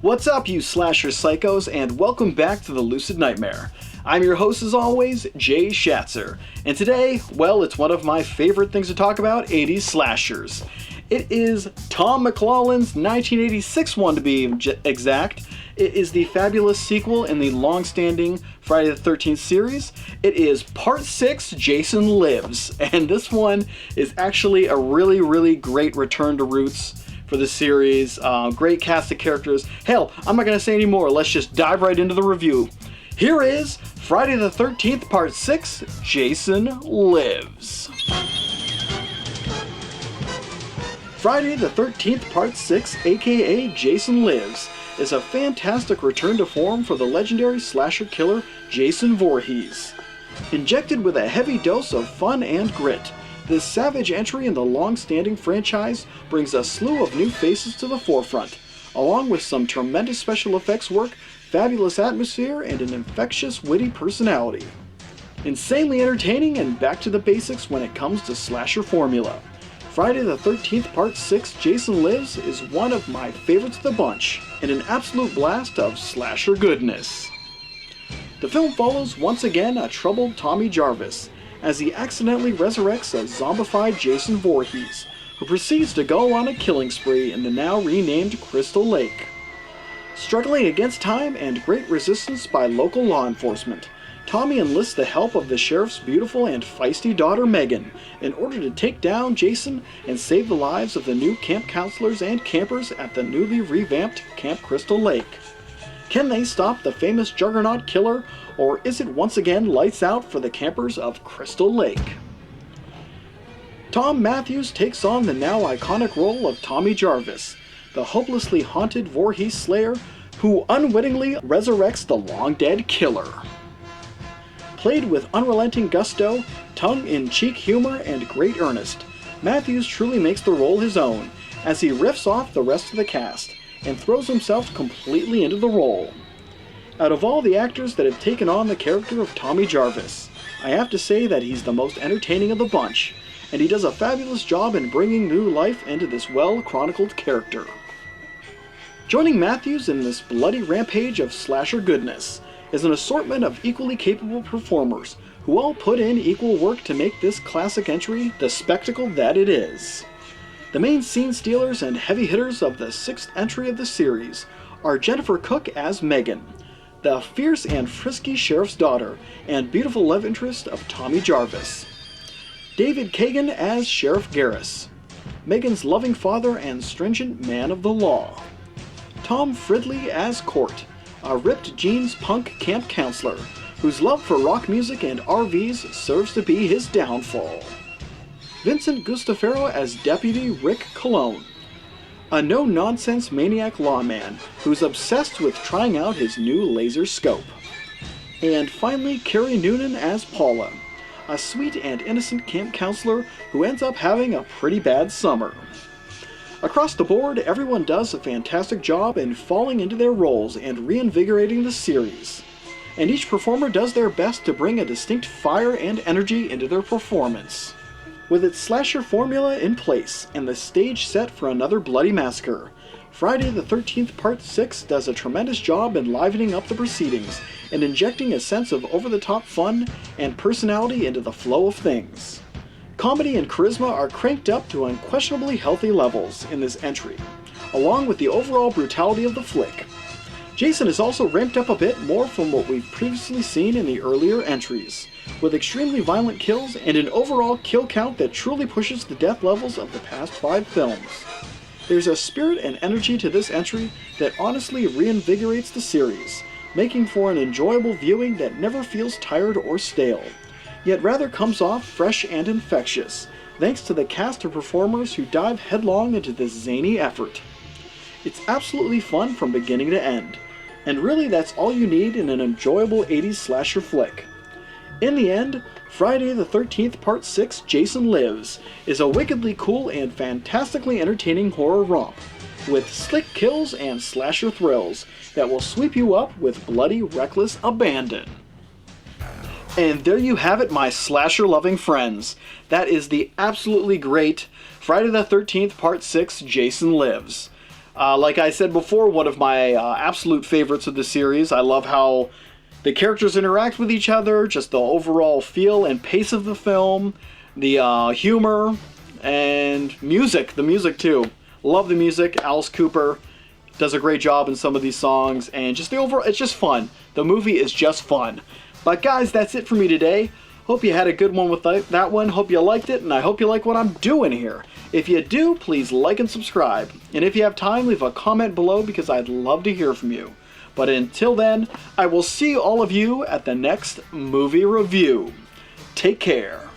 What's up, you slasher psychos, and welcome back to the Lucid Nightmare. I'm your host, as always, Jay Schatzer, and today, well, it's one of my favorite things to talk about, 80s slashers. It is Tom McLaughlin's 1986 one, to be exact. It is the fabulous sequel in the long-standing Friday the 13th series. It is Part 6, Jason Lives, and this one is actually a really great return to roots for the series. Great cast of characters. Hell, I'm not going to say any more. Let's just dive right into the review. Here is Friday the 13th Part 6, Jason Lives. Friday the 13th Part 6, aka Jason Lives, is a fantastic return to form for the legendary slasher killer Jason Voorhees. Injected with a heavy dose of fun and grit, this savage entry in the long-standing franchise brings a slew of new faces to the forefront, along with some tremendous special effects work, fabulous atmosphere, and an infectious, witty personality. Insanely entertaining and back to the basics when it comes to slasher formula. Friday the 13th Part 6 Jason Lives is one of my favorites of the bunch, and an absolute blast of slasher goodness. The film follows once again a troubled Tommy Jarvis, as he accidentally resurrects a zombified Jason Voorhees, who proceeds to go on a killing spree in the now renamed Crystal Lake. Struggling against time and great resistance by local law enforcement, Tommy enlists the help of the sheriff's beautiful and feisty daughter Megan in order to take down Jason and save the lives of the new camp counselors and campers at the newly revamped Camp Crystal Lake. Can they stop the famous Juggernaut killer, or is it once again lights out for the campers of Crystal Lake? Tom Matthews takes on the now iconic role of Tommy Jarvis, the hopelessly haunted Voorhees slayer who unwittingly resurrects the long-dead killer. Played with unrelenting gusto, tongue-in-cheek humor, and great earnest, Matthews truly makes the role his own, as he riffs off the rest of the cast and throws himself completely into the role. Out of all the actors that have taken on the character of Tommy Jarvis, I have to say that he's the most entertaining of the bunch, and he does a fabulous job in bringing new life into this well-chronicled character. Joining Matthews in this bloody rampage of slasher goodness is an assortment of equally capable performers who all put in equal work to make this classic entry the spectacle that it is. The main scene stealers and heavy hitters of the sixth entry of the series are Jennifer Cook as Megan, the fierce and frisky sheriff's daughter and beautiful love interest of Tommy Jarvis; David Kagan as Sheriff Garris, Megan's loving father and stringent man of the law; Tom Fridley as Court, a ripped jeans punk camp counselor whose love for rock music and RVs serves to be his downfall; Vincent Gustafaro as Deputy Rick Cologne, a no-nonsense maniac lawman who's obsessed with trying out his new laser scope; and finally Carrie Noonan as Paula, a sweet and innocent camp counselor who ends up having a pretty bad summer. Across the board, everyone does a fantastic job in falling into their roles and reinvigorating the series, and each performer does their best to bring a distinct fire and energy into their performance. With its slasher formula in place and the stage set for another bloody massacre, Friday the 13th Part 6 does a tremendous job in livening up the proceedings and injecting a sense of over-the-top fun and personality into the flow of things. Comedy and charisma are cranked up to unquestionably healthy levels in this entry, along with the overall brutality of the flick. Jason is also ramped up a bit more from what we've previously seen in the earlier entries, with extremely violent kills and an overall kill count that truly pushes the death levels of the past 5 films. There's a spirit and energy to this entry that honestly reinvigorates the series, making for an enjoyable viewing that never feels tired or stale, yet rather comes off fresh and infectious, thanks to the cast of performers who dive headlong into this zany effort. It's absolutely fun from beginning to end, and really that's all you need in an enjoyable 80s slasher flick. In the end, Friday the 13th Part 6 Jason Lives is a wickedly cool and fantastically entertaining horror romp, with slick kills and slasher thrills that will sweep you up with bloody, reckless abandon. And there you have it, my slasher-loving friends. That is the absolutely great Friday the 13th Part 6 Jason Lives. Like I said before, one of my absolute favorites of the series. I love how the characters interact with each other, just the overall feel and pace of the film, the humor, and music. The music, too. Love the music. Alice Cooper does a great job in some of these songs, and just the overall, it's just fun. The movie is just fun. But guys, that's it for me today. Hope you had a good one with that one. Hope you liked it, and I hope you like what I'm doing here. If you do, please like and subscribe. And if you have time, leave a comment below because I'd love to hear from you. But until then, I will see all of you at the next movie review. Take care.